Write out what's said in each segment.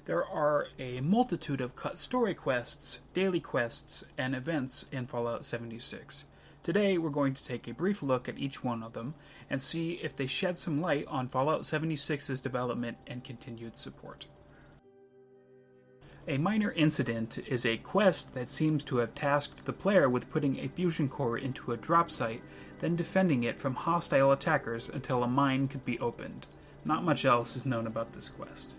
There are a multitude of cut story quests, daily quests, and events in Fallout 76. Today we're going to take a brief look at each one of them and see if they shed some light on Fallout 76's development and continued support. A minor incident is a quest that seems to have tasked the player with putting a fusion core into a drop site, then defending it from hostile attackers until a mine could be opened. Not much else is known about this quest.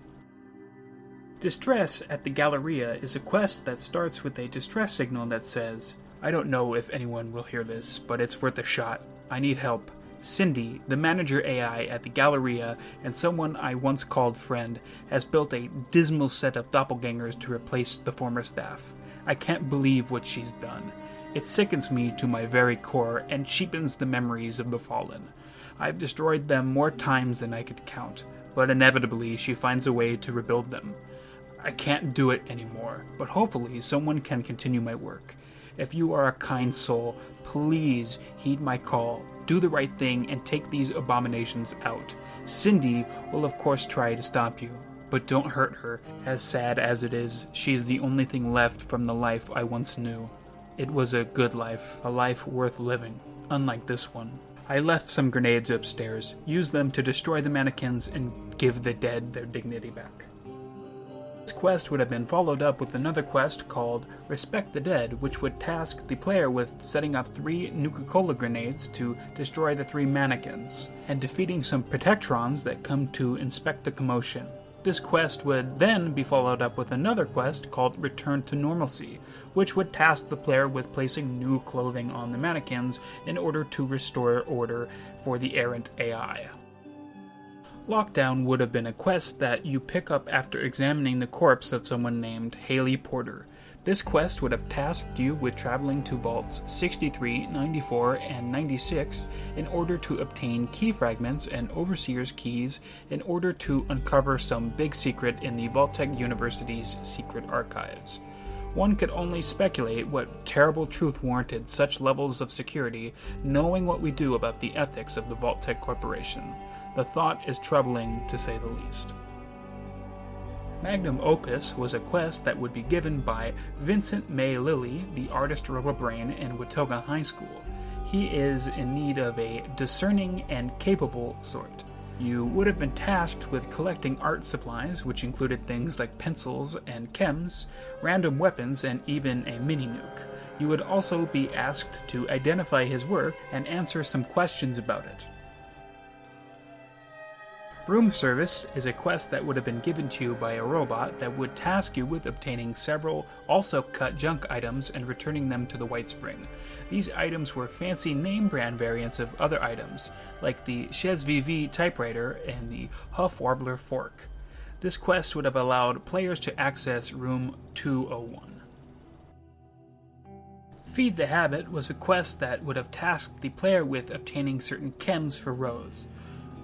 Distress at the Galleria is a quest that starts with a distress signal that says, "I don't know if anyone will hear this, but it's worth a shot. I need help. Cindy, the manager AI at the Galleria and someone I once called friend, has built a dismal set of doppelgangers to replace the former staff. I can't believe what she's done. It sickens me to my very core and cheapens the memories of the fallen. I've destroyed them more times than I could count, but inevitably she finds a way to rebuild them. I can't do it anymore, but hopefully someone can continue my work. If you are a kind soul, please heed my call, do the right thing, and take these abominations out. Cindy will of course try to stop you, but don't hurt her. As sad as it is, she's the only thing left from the life I once knew. It was a good life, a life worth living, unlike this one. I left some grenades upstairs, used them to destroy the mannequins and give the dead their dignity back." This quest would have been followed up with another quest called Respect the Dead, which would task the player with setting up 3 Nuka-Cola grenades to destroy the 3 mannequins, and defeating some Protectrons that come to inspect the commotion. This quest would then be followed up with another quest called Return to Normalcy, which would task the player with placing new clothing on the mannequins in order to restore order for the errant AI. Lockdown would have been a quest that you pick up after examining the corpse of someone named Haley Porter. This quest would have tasked you with traveling to vaults 63, 94, and 96 in order to obtain key fragments and Overseer's keys in order to uncover some big secret in the Vault-Tec University's secret archives. One could only speculate what terrible truth warranted such levels of security, knowing what we do about the ethics of the Vault-Tec Corporation. The thought is troubling, to say the least. Magnum Opus was a quest that would be given by Vincent May Lilly, the artist RoboBrain in Watoga High School. He is in need of a discerning and capable sort. You would have been tasked with collecting art supplies, which included things like pencils and chems, random weapons, and even a mini-nuke. You would also be asked to identify his work and answer some questions about it. Room Service is a quest that would have been given to you by a robot that would task you with obtaining several also cut junk items and returning them to the White Spring. These items were fancy name brand variants of other items, like the Chez VV typewriter and the Huff Warbler fork. This quest would have allowed players to access Room 201. Feed the Habit was a quest that would have tasked the player with obtaining certain chems for Rose.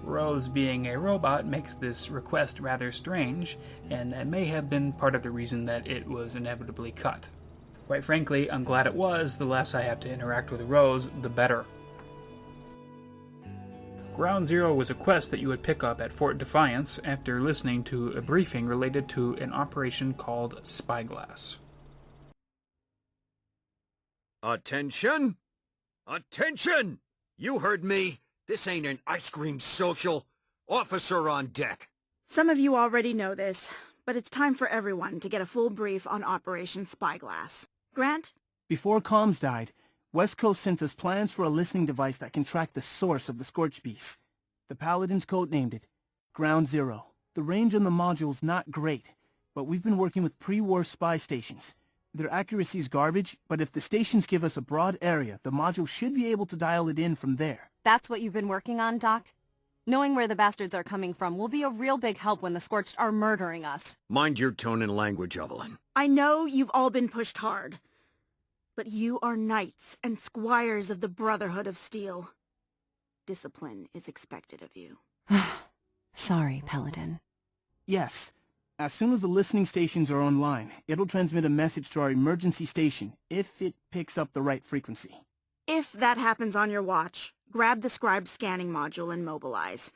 Rose, being a robot, makes this request rather strange, and that may have been part of the reason that it was inevitably cut. Quite frankly, I'm glad it was. The less I have to interact with Rose, the better. Ground Zero was a quest that you would pick up at Fort Defiance after listening to a briefing related to an operation called Spyglass. Attention! Attention! You heard me! This ain't an ice cream social. Officer on deck. Some of you already know this, but it's time for everyone to get a full brief on Operation Spyglass. Grant? Before comms died, West Coast sent us plans for a listening device that can track the source of the Scorch Beast. The Paladins codenamed it Ground Zero. The range on the module's not great, but we've been working with pre-war spy stations. Their accuracy's garbage, but if the stations give us a broad area, the module should be able to dial it in from there. That's what you've been working on, Doc? Knowing where the bastards are coming from will be a real big help when the Scorched are murdering us. Mind your tone and language, Evelyn. I know you've all been pushed hard, but you are knights and squires of the Brotherhood of Steel. Discipline is expected of you. Sorry, Paladin. Yes. As soon as the listening stations are online, it'll transmit a message to our emergency station, if it picks up the right frequency. If that happens on your watch, grab the scribe scanning module and mobilize.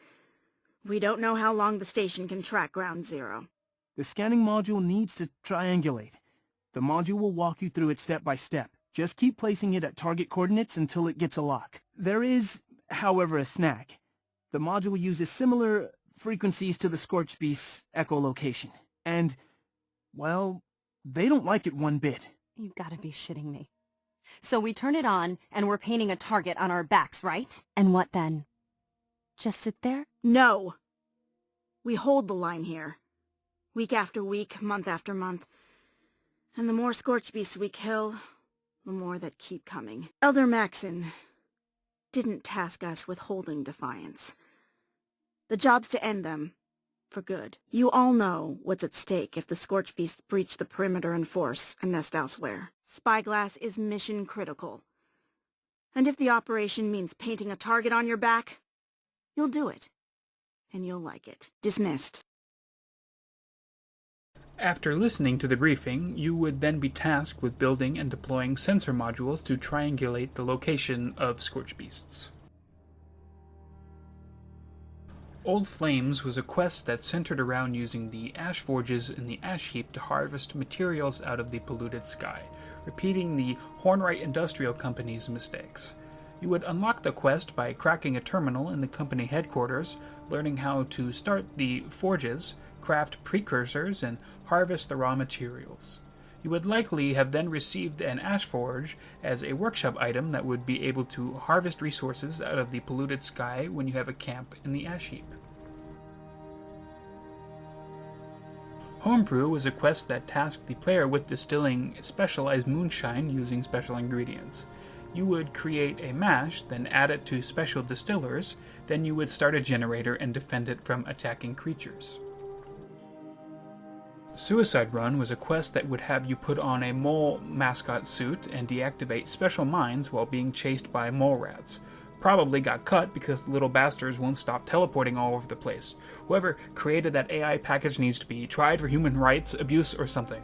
We don't know how long the station can track Ground Zero. The scanning module needs to triangulate. The module will walk you through it step by step. Just keep placing it at target coordinates until it gets a lock. There is, however, a snag. The module uses similar frequencies to the Scorched Beast's echolocation. And, well, they don't like it one bit. You gotta be shitting me. So we turn it on, and we're painting a target on our backs, right? And what then? Just sit there? No. We hold the line here. Week after week, month after month. And the more Scorched Beasts we kill, the more that keep coming. Elder Maxon didn't task us with holding Defiance. The job's to end them. For good. You all know what's at stake if the Scorched Beasts breach the perimeter in force and nest elsewhere. Spyglass is mission critical. And if the operation means painting a target on your back, you'll do it. And you'll like it. Dismissed. After listening to the briefing, you would then be tasked with building and deploying sensor modules to triangulate the location of Scorched Beasts. Old Flames was a quest that centered around using the ash forges in the ash heap to harvest materials out of the polluted sky, repeating the Hornwright Industrial Company's mistakes. You would unlock the quest by cracking a terminal in the company headquarters, learning how to start the forges, craft precursors, and harvest the raw materials. You would likely have then received an ash forge as a workshop item that would be able to harvest resources out of the polluted sky when you have a camp in the ash heap. Homebrew was a quest that tasked the player with distilling specialized moonshine using special ingredients. You would create a mash, then add it to special distillers, then you would start a generator and defend it from attacking creatures. Suicide Run was a quest that would have you put on a mole mascot suit and deactivate special mines while being chased by mole rats. Probably got cut because the little bastards won't stop teleporting all over the place. Whoever created that AI package needs to be tried for human rights abuse or something.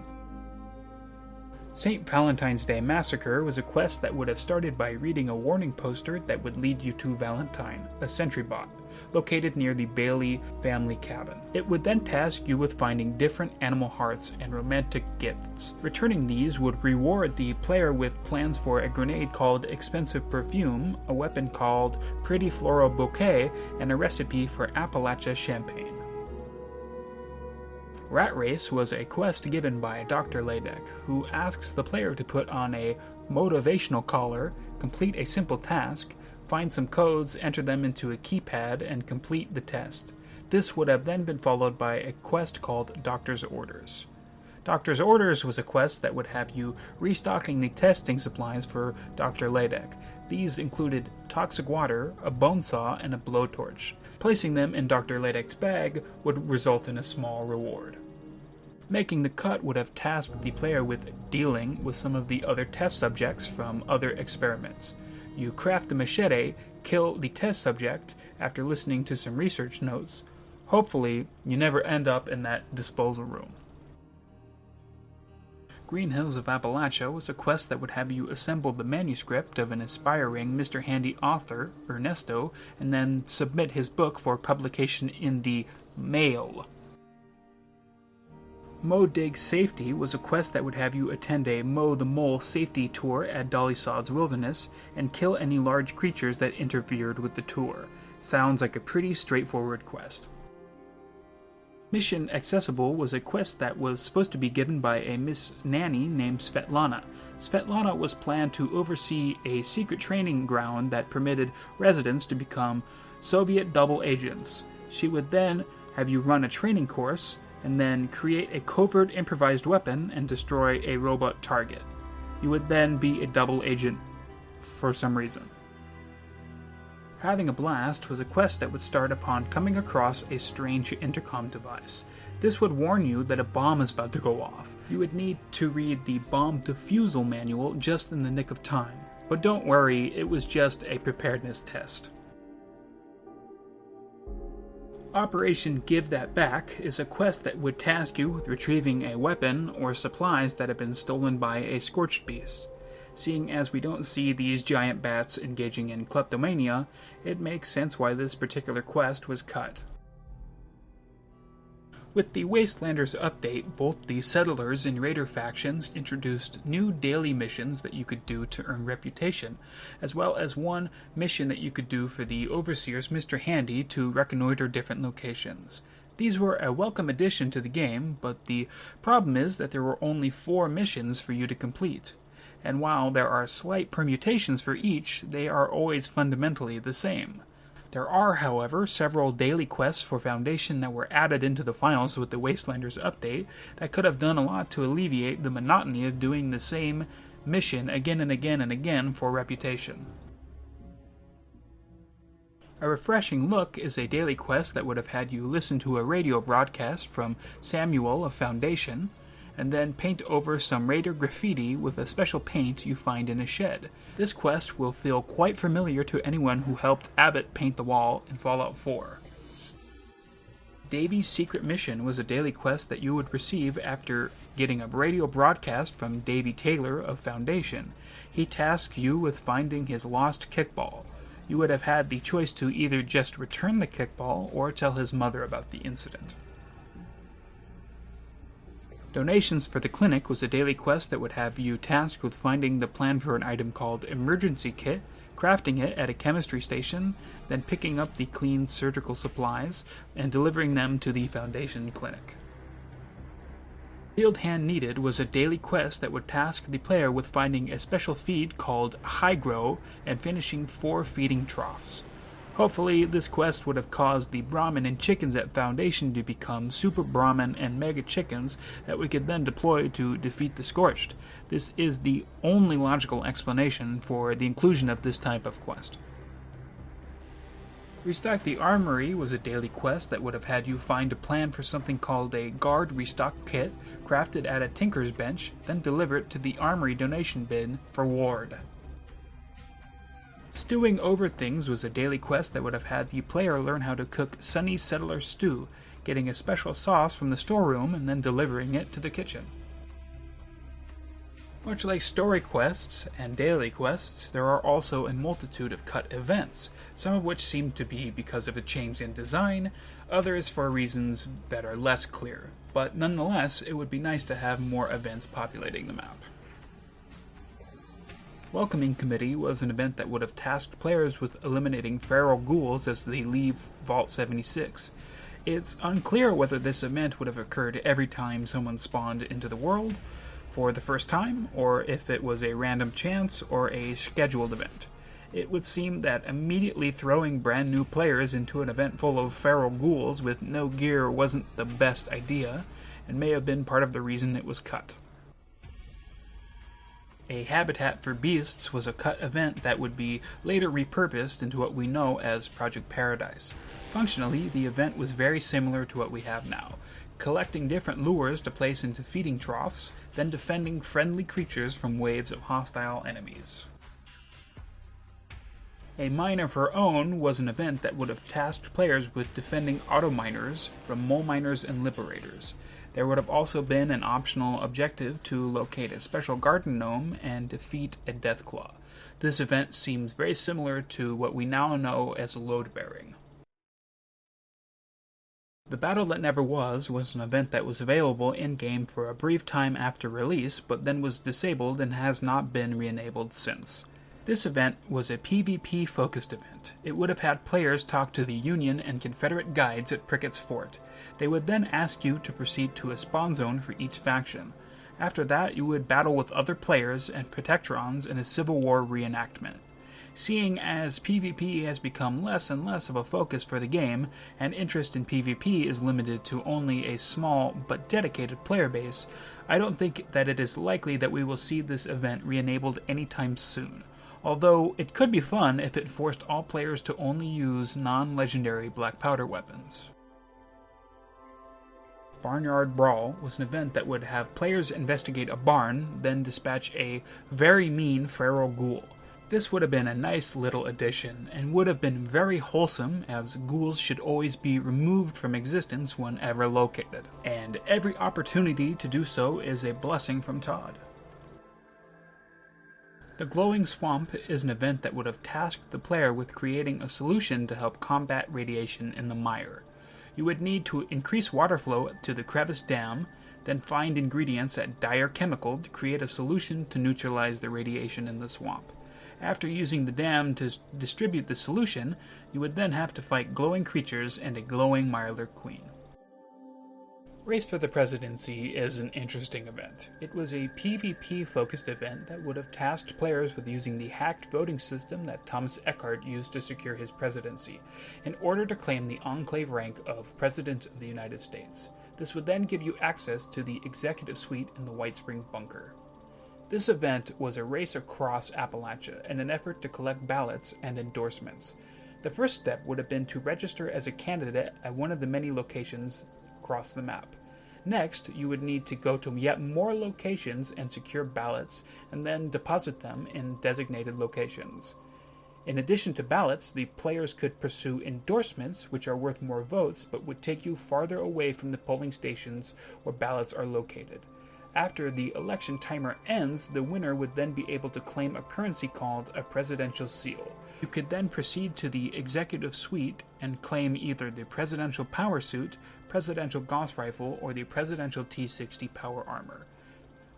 St. Valentine's Day Massacre was a quest that would have started by reading a warning poster that would lead you to Valentine, a sentry bot, located near the Bailey family cabin. It would then task you with finding different animal hearts and romantic gifts. Returning these would reward the player with plans for a grenade called Expensive Perfume, a weapon called Pretty Floral Bouquet, and a recipe for Appalachia champagne. Rat Race was a quest given by Dr. Ladek, who asks the player to put on a motivational collar, complete a simple task, find some codes, enter them into a keypad, and complete the test. This would have then been followed by a quest called Doctor's Orders. Doctor's Orders was a quest that would have you restocking the testing supplies for Dr. Ladek. These included toxic water, a bone saw, and a blowtorch. Placing them in Dr. Ladek's bag would result in a small reward. Making the cut would have tasked the player with dealing with some of the other test subjects from other experiments. You craft a machete, kill the test subject after listening to some research notes. Hopefully, you never end up in that disposal room. Green Hills of Appalachia was a quest that would have you assemble the manuscript of an aspiring Mr. Handy author, Ernesto, and then submit his book for publication in the Mail. Mow Dig Safety was a quest that would have you attend a Mow the Mole safety tour at Dolly Sod's Wilderness and kill any large creatures that interfered with the tour. Sounds like a pretty straightforward quest. Mission Accessible was a quest that was supposed to be given by a Miss Nanny named Svetlana. Svetlana was planned to oversee a secret training ground that permitted residents to become Soviet double agents. She would then have you run a training course, and then create a covert improvised weapon and destroy a robot target. You would then be a double agent for some reason. Having a Blast was a quest that would start upon coming across a strange intercom device. This would warn you that a bomb is about to go off. You would need to read the bomb defusal manual just in the nick of time. But don't worry, it was just a preparedness test. Operation Give That Back is a quest that would task you with retrieving a weapon or supplies that have been stolen by a Scorched Beast. Seeing as we don't see these giant bats engaging in kleptomania, it makes sense why this particular quest was cut. With the Wastelanders update, both the Settlers and Raider factions introduced new daily missions that you could do to earn reputation, as well as one mission that you could do for the Overseers Mr. Handy to reconnoiter different locations. These were a welcome addition to the game, but the problem is that there were only 4 missions for you to complete. And while there are slight permutations for each, they are always fundamentally the same. There are, however, several daily quests for Foundation that were added into the files with the Wastelanders update that could have done a lot to alleviate the monotony of doing the same mission again and again and again for reputation. A refreshing look is a daily quest that would have had you listen to a radio broadcast from Samuel of Foundation, and then paint over some Raider graffiti with a special paint you find in a shed. This quest will feel quite familiar to anyone who helped Abbott paint the wall in Fallout 4. Davy's Secret Mission was a daily quest that you would receive after getting a radio broadcast from Davy Taylor of Foundation. He tasked you with finding his lost kickball. You would have had the choice to either just return the kickball or tell his mother about the incident. Donations for the Clinic was a daily quest that would have you tasked with finding the plan for an item called Emergency Kit, crafting it at a chemistry station, then picking up the cleaned surgical supplies and delivering them to the Foundation Clinic. Field Hand Needed was a daily quest that would task the player with finding a special feed called High Grow and finishing 4 feeding troughs. Hopefully, this quest would have caused the Brahmin and chickens at Foundation to become Super Brahmin and Mega Chickens that we could then deploy to defeat the Scorched. This is the only logical explanation for the inclusion of this type of quest. Restock the Armory was a daily quest that would have had you find a plan for something called a Guard Restock Kit, crafted at a Tinker's Bench, then deliver it to the Armory donation bin for Ward. Stewing Over Things was a daily quest that would have had the player learn how to cook Sunny Settler Stew, getting a special sauce from the storeroom and then delivering it to the kitchen. Much like story quests and daily quests, there are also a multitude of cut events, some of which seem to be because of a change in design, others for reasons that are less clear, but nonetheless it would be nice to have more events populating the map. Welcoming Committee was an event that would have tasked players with eliminating feral ghouls as they leave Vault 76. It's unclear whether this event would have occurred every time someone spawned into the world for the first time, or if it was a random chance or a scheduled event. It would seem that immediately throwing brand new players into an event full of feral ghouls with no gear wasn't the best idea, and may have been part of the reason it was cut. A Habitat for Beasts was a cut event that would be later repurposed into what we know as Project Paradise. Functionally, the event was very similar to what we have now, collecting different lures to place into feeding troughs, then defending friendly creatures from waves of hostile enemies. A Mine of Her Own was an event that would have tasked players with defending auto-miners from mole miners and liberators. There would have also been an optional objective to locate a special garden gnome and defeat a Deathclaw. This event seems very similar to what we now know as load bearing. The Battle That Never Was an event that was available in-game for a brief time after release, but then was disabled and has not been re-enabled since. This event was a PvP-focused event. It would have had players talk to the Union and Confederate guides at Prickett's Fort. They would then ask you to proceed to a spawn zone for each faction. After that, you would battle with other players and Protectrons in a Civil War reenactment. Seeing as PvP has become less and less of a focus for the game, and interest in PvP is limited to only a small but dedicated player base, I don't think that it is likely that we will see this event re-enabled anytime soon. Although it could be fun if it forced all players to only use non-legendary black powder weapons. Barnyard Brawl was an event that would have players investigate a barn, then dispatch a very mean feral ghoul. This would have been a nice little addition, and would have been very wholesome, as ghouls should always be removed from existence whenever located, and every opportunity to do so is a blessing from Todd. The Glowing Swamp is an event that would have tasked the player with creating a solution to help combat radiation in the mire. You would need to increase water flow to the crevice dam, then find ingredients at Dire Chemical to create a solution to neutralize the radiation in the swamp. After using the dam to distribute the solution, you would then have to fight glowing creatures and a glowing Mirelurk Queen. Race for the Presidency is an interesting event. It was a PvP-focused event that would have tasked players with using the hacked voting system that Thomas Eckhart used to secure his presidency, in order to claim the Enclave rank of President of the United States. This would then give you access to the Executive Suite in the White Spring Bunker. This event was a race across Appalachia in an effort to collect ballots and endorsements. The first step would have been to register as a candidate at one of the many locations across the map. Next, you would need to go to yet more locations and secure ballots, and then deposit them in designated locations. In addition to ballots, the players could pursue endorsements, which are worth more votes, but would take you farther away from the polling stations where ballots are located. After the election timer ends, the winner would then be able to claim a currency called a presidential seal. You could then proceed to the Executive Suite and claim either the Presidential Power Suit, Presidential Gauss Rifle, or the Presidential T-60 Power Armor.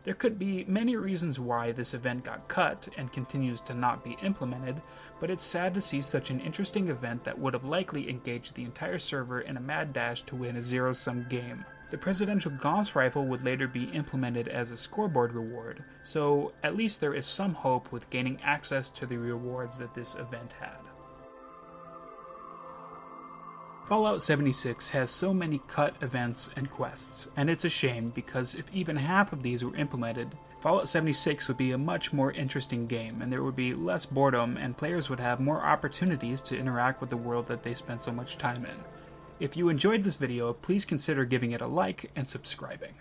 There could be many reasons why this event got cut and continues to not be implemented, but it's sad to see such an interesting event that would have likely engaged the entire server in a mad dash to win a zero-sum game. The Presidential Gauss Rifle would later be implemented as a scoreboard reward, so at least there is some hope with gaining access to the rewards that this event had. Fallout 76 has so many cut events and quests, and it's a shame because if even half of these were implemented, Fallout 76 would be a much more interesting game, and there would be less boredom, and players would have more opportunities to interact with the world that they spent so much time in. If you enjoyed this video, please consider giving it a like and subscribing.